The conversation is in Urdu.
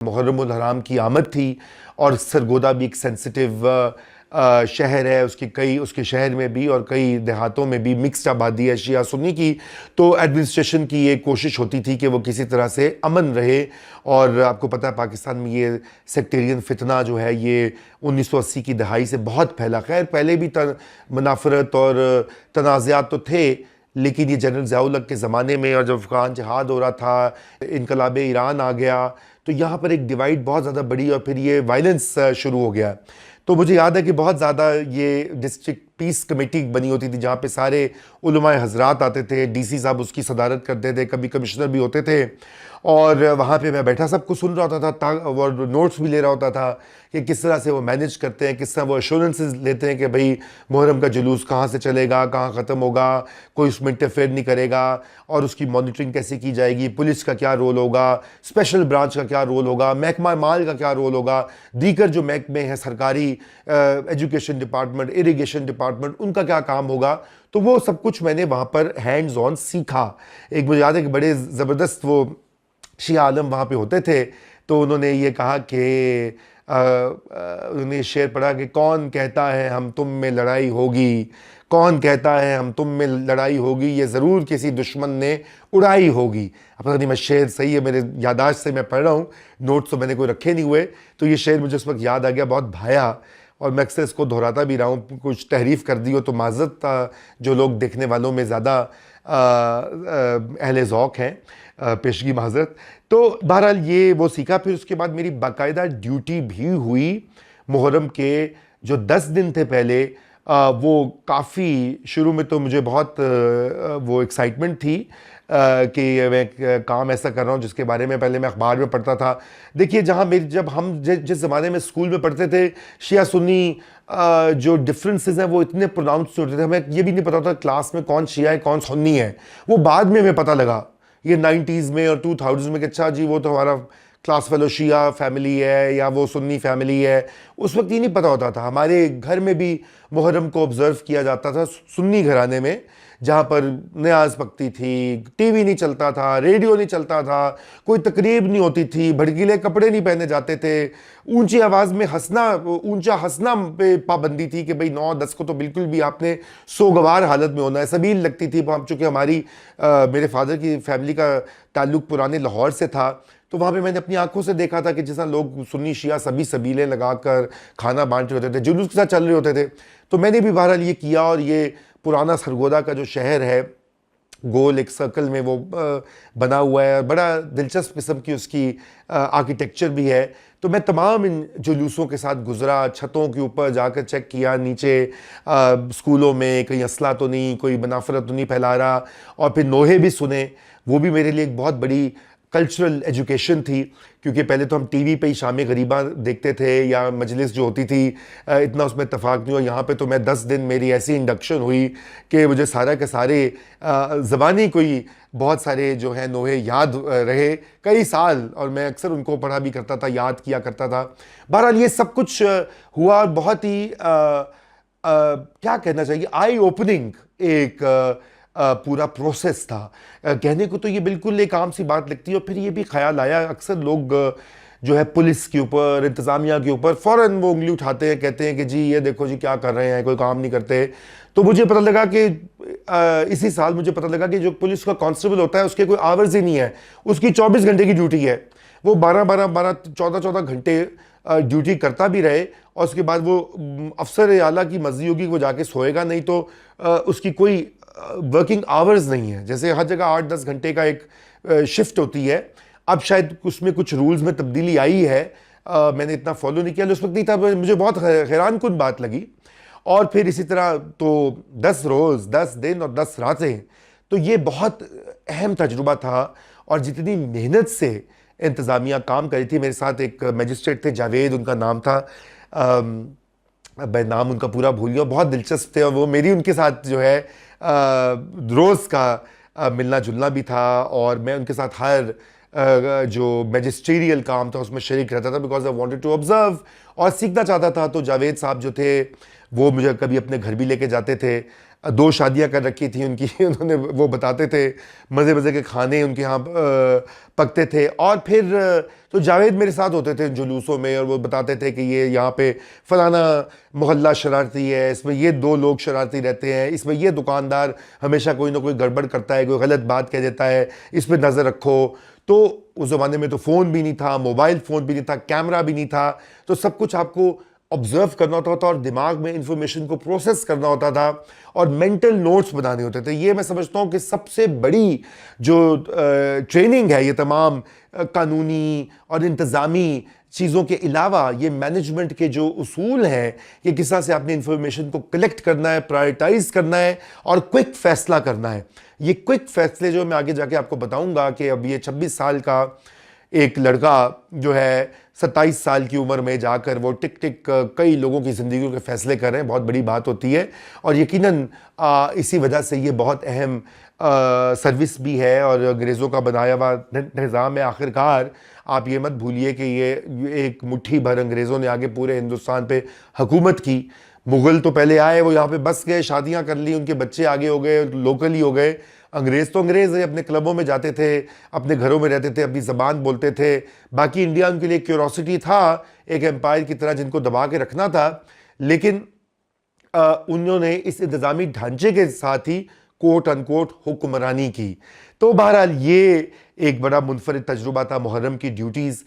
محرم الحرام کی آمد تھی اور سرگودا بھی ایک سینسٹیو شہر ہے، اس کے شہر میں بھی اور کئی دیہاتوں میں بھی مکسڈ آبادی ہے شیعہ سنی کی، تو ایڈمنسٹریشن کی یہ کوشش ہوتی تھی کہ وہ کسی طرح سے امن رہے. اور آپ کو پتہ ہے پاکستان میں یہ سیکٹیرین فتنہ جو ہے یہ 1980 کی دہائی سے بہت پھیلا. خیر پہلے بھی منافرت اور تنازعات تو تھے، لیکن یہ جنرل ضیاء الحق کے زمانے میں اور جب افغان جہاد ہو رہا تھا، انقلاب ایران آ گیا، تو یہاں پر ایک ڈیوائیڈ بہت زیادہ بڑی اور پھر یہ وائلنس شروع ہو گیا. تو مجھے یاد ہے کہ بہت زیادہ یہ ڈسٹرکٹ پیس کمیٹی بنی ہوتی تھی جہاں پہ سارے علماء حضرات آتے تھے، ڈی سی صاحب اس کی صدارت کرتے تھے، کبھی کمشنر بھی ہوتے تھے، اور وہاں پہ میں بیٹھا سب کو سن رہا ہوتا تھا اور نوٹس بھی لے رہا ہوتا تھا کہ کس طرح سے وہ مینیج کرتے ہیں، کس طرح وہ ایشورنسز لیتے ہیں کہ بھئی محرم کا جلوس کہاں سے چلے گا، کہاں ختم ہوگا، کوئی اس میں انٹرفیئر نہیں کرے گا، اور اس کی مانیٹرنگ کیسے کی جائے گی، پولیس کا کیا رول ہوگا، اسپیشل برانچ کا کیا رول ہوگا، محکمہ مال کا کیا رول ہوگا، دیگر جو محکمے ہیں سرکاری، ایجوکیشن ڈپارٹمنٹ، اریگیشن ڈپارٹمنٹ، ان کا کیا کام ہوگا. تو وہ سب کچھ میں نے وہاں پر ہینڈز آن سیکھا. ایک مجھے یاد ہے کہ بڑے زبردست وہ شیعہ عالم وہاں پہ ہوتے تھے، تو انہوں نے یہ کہا کہ انہوں نے شعر پڑھا کہ کون کہتا ہے ہم تم میں لڑائی ہوگی، کون کہتا ہے ہم تم میں لڑائی ہوگی، یہ ضرور کسی دشمن نے اڑائی ہوگی. اب پتہ نہیں میں شعر صحیح ہے، میرے یادداشت سے میں پڑھ رہا ہوں، نوٹس تو میں نے کوئی رکھے نہیں ہوئے، تو یہ شعر مجھے اس وقت یاد آ گیا، بہت بھایا، اور میں اکثر اس کو دہراتا بھی رہا ہوں. کچھ تحریف کر دی ہو تو معذرت، جو لوگ دیکھنے والوں میں زیادہ اہل ذوق ہیں، پیشگی معذرت. تو بہرحال یہ وہ سیکھا. پھر اس کے بعد میری باقاعدہ ڈیوٹی بھی ہوئی محرم کے جو 10 دن تھے پہلے. وہ کافی شروع میں تو مجھے بہت وہ ایکسائٹمنٹ تھی کہ میں کام ایسا کر رہا ہوں جس کے بارے میں پہلے میں اخبار میں پڑھتا تھا. دیکھیے جب ہم جس زمانے میں اسکول میں پڑھتے تھے، شیعہ سنی جو ڈفرینسز ہیں وہ اتنے پروناؤنس ہوتے تھے، ہمیں یہ بھی نہیں پتا ہوتا کلاس میں کون شیعہ ہے کون سنی ہے. وہ بعد میں ہمیں پتہ لگا، یہ 90s میں اور 2000 میں، کہ اچھا جی وہ تو ہمارا کلاس فیلو شیعہ فیملی ہے یا وہ سنی فیملی ہے. اس وقت یہ نہیں پتہ ہوتا تھا. ہمارے گھر میں بھی محرم کو آبزرو کیا جاتا تھا سنی گھرانے میں، جہاں پر نیاز پکتی تھی، ٹی وی نہیں چلتا تھا، ریڈیو نہیں چلتا تھا، کوئی تقریب نہیں ہوتی تھی، بھڑکیلے کپڑے نہیں پہنے جاتے تھے، اونچی آواز میں اونچا ہنسنا پہ پابندی تھی کہ بھئی 9-10 کو تو بالکل بھی آپ نے سوگوار حالت میں ہونا ہے. سبیل لگتی تھی. چونکہ میرے فادر کی فیملی کا تعلق پرانے لاہور سے تھا، تو وہاں پہ میں نے اپنی آنکھوں سے دیکھا تھا کہ جس طرح لوگ سنی شیعہ سبھی سبیلیں لگا کر کھانا بانٹ رہے ہوتے تھے، جلوس کے ساتھ چل رہے ہوتے تھے. تو میں نے بھی بہرحال یہ کیا، اور یہ پرانا سرگودا کا جو شہر ہے گول ایک سرکل میں وہ بنا ہوا ہے، بڑا دلچسپ قسم کی اس کی آرکیٹیکچر بھی ہے. تو میں تمام ان جلوسوں کے ساتھ گزرا، چھتوں کے اوپر جا کر چیک کیا، نیچے اسکولوں میں کہیں اسلحہ تو نہیں، کوئی منافرت تو نہیں پھیلا رہا، اور پھر نوحے بھی سنے. وہ بھی میرے لیے ایک بہت بڑی کلچرل ایجوکیشن تھی، کیونکہ پہلے تو ہم ٹی وی پہ ہی شام غریباں دیکھتے تھے یا مجلس جو ہوتی تھی، اتنا اس میں اتفاق نہیں ہوا. یہاں پہ تو میں 10 دن میری ایسی انڈکشن ہوئی کہ مجھے سارا کے سارے زبانی کوئی بہت سارے جو ہیں نوحے یاد رہے کئی سال، اور میں اکثر ان کو پڑھا بھی کرتا تھا، یاد کیا کرتا تھا. بہرحال یہ سب کچھ ہوا، اور بہت ہی کیا کہنا چاہیے، آئی اوپننگ ایک پورا پروسیس تھا. کہنے کو تو یہ بالکل ایک عام سی بات لگتی ہے، اور پھر یہ بھی خیال آیا، اکثر لوگ جو ہے پولیس کے اوپر، انتظامیہ کے اوپر فوراً وہ انگلی اٹھاتے ہیں، کہتے ہیں کہ جی یہ دیکھو جی کیا کر رہے ہیں، کوئی کام نہیں کرتے. تو مجھے پتہ لگا کہ اسی سال مجھے پتہ لگا کہ جو پولیس کا کانسٹیبل ہوتا ہے اس کے کوئی آورز ہی نہیں ہے، اس کی 24 گھنٹے کی ڈیوٹی ہے. وہ 14 گھنٹے ڈیوٹی کرتا بھی رہے، اور اس کے بعد وہ افسر اعلیٰ کی مرضی ہوگی وہ جا کے سوئے گا نہیں، تو اس کی کوئی ورکنگ آورز نہیں ہے. جیسے ہر جگہ 8-10 گھنٹے کا ایک شفٹ ہوتی ہے. اب شاید اس میں کچھ رولز میں تبدیلی آئی ہے، میں نے اتنا فالو نہیں کیا، اس وقت نہیں تھا. مجھے بہت حیران کن بات لگی. اور پھر اسی طرح تو 10 روز 10 دن اور 10 راتیں، تو یہ بہت اہم تجربہ تھا. اور جتنی محنت سے انتظامیہ کام کری تھی، میرے ساتھ ایک میجسٹریٹ تھے، جاوید ان کا نام تھا، میں نام ان کا پورا بھول گیا، بہت دلچسپ تھے، اور وہ میری ان کے ساتھ جو ہے روز کا ملنا جلنا بھی تھا، اور میں ان کے ساتھ ہر جو میجسٹریل کام تھا اس میں شریک رہتا تھا، because I wanted to observe اور سیکھنا چاہتا تھا. تو جاوید صاحب جو تھے وہ مجھے کبھی اپنے گھر بھی لے کے جاتے تھے. دو شادیاں کر رکھی تھیں ان کی انہوں نے، وہ بتاتے تھے مزے مزے کے کھانے ان کے یہاں پکتے تھے. اور پھر تو جاوید میرے ساتھ ہوتے تھے ان جلوسوں میں، اور وہ بتاتے تھے کہ یہ یہاں پہ فلانا محلہ شرارتی ہے، اس میں یہ دو لوگ شرارتی رہتے ہیں، اس میں یہ دکاندار ہمیشہ کوئی نہ کوئی گڑبڑ کرتا ہے، کوئی غلط بات کہہ دیتا ہے، اس پہ نظر رکھو. تو اس زمانے میں تو فون بھی نہیں تھا، موبائل فون بھی نہیں تھا، کیمرہ بھی نہیں تھا، تو سب کچھ آپ کو آبزرو کرنا ہوتا تھا اور دماغ میں انفارمیشن کو پروسیس کرنا ہوتا تھا اور مینٹل نوٹس بنانے ہوتے تھے. یہ میں سمجھتا ہوں کہ سب سے بڑی جو ٹریننگ ہے، یہ تمام قانونی اور انتظامی چیزوں کے علاوہ یہ مینجمنٹ کے جو اصول ہیں کہ کس طرح سے آپ نے انفارمیشن کو کلیکٹ کرنا ہے، پرائرٹائز کرنا ہے اور کوئک فیصلہ کرنا ہے. یہ کوئک فیصلے جو میں آگے جا کے آپ کو بتاؤں گا کہ اب یہ 26 سال کا ایک لڑکا جو ہے 27 سال کی عمر میں جا کر وہ ٹک ٹک کئی لوگوں کی زندگیوں کے فیصلے کر رہے ہیں، بہت بڑی بات ہوتی ہے. اور یقیناً اسی وجہ سے یہ بہت اہم سروس بھی ہے اور انگریزوں کا بنایا ہوا نظام ہے. آخر کار آپ یہ مت بھولیے کہ یہ ایک مٹھی بھر انگریزوں نے آگے پورے ہندوستان پہ حکومت کی. مغل تو پہلے آئے، وہ یہاں پہ بس گئے، شادیاں کر لی، ان کے بچے آگے ہو گئے، لوکل ہی ہو گئے. انگریز تو انگریز ہے، اپنے کلبوں میں جاتے تھے، اپنے گھروں میں رہتے تھے، اپنی زبان بولتے تھے. باقی انڈیا ان کے لیے کیوروسٹی تھا، ایک امپائر کی طرح جن کو دبا کے رکھنا تھا. لیکن انہوں نے اس انتظامی ڈھانچے کے ساتھ ہی کوٹ ان کوٹ حکمرانی کی. تو بہرحال یہ ایک بڑا منفرد تجربہ تھا محرم کی ڈیوٹیز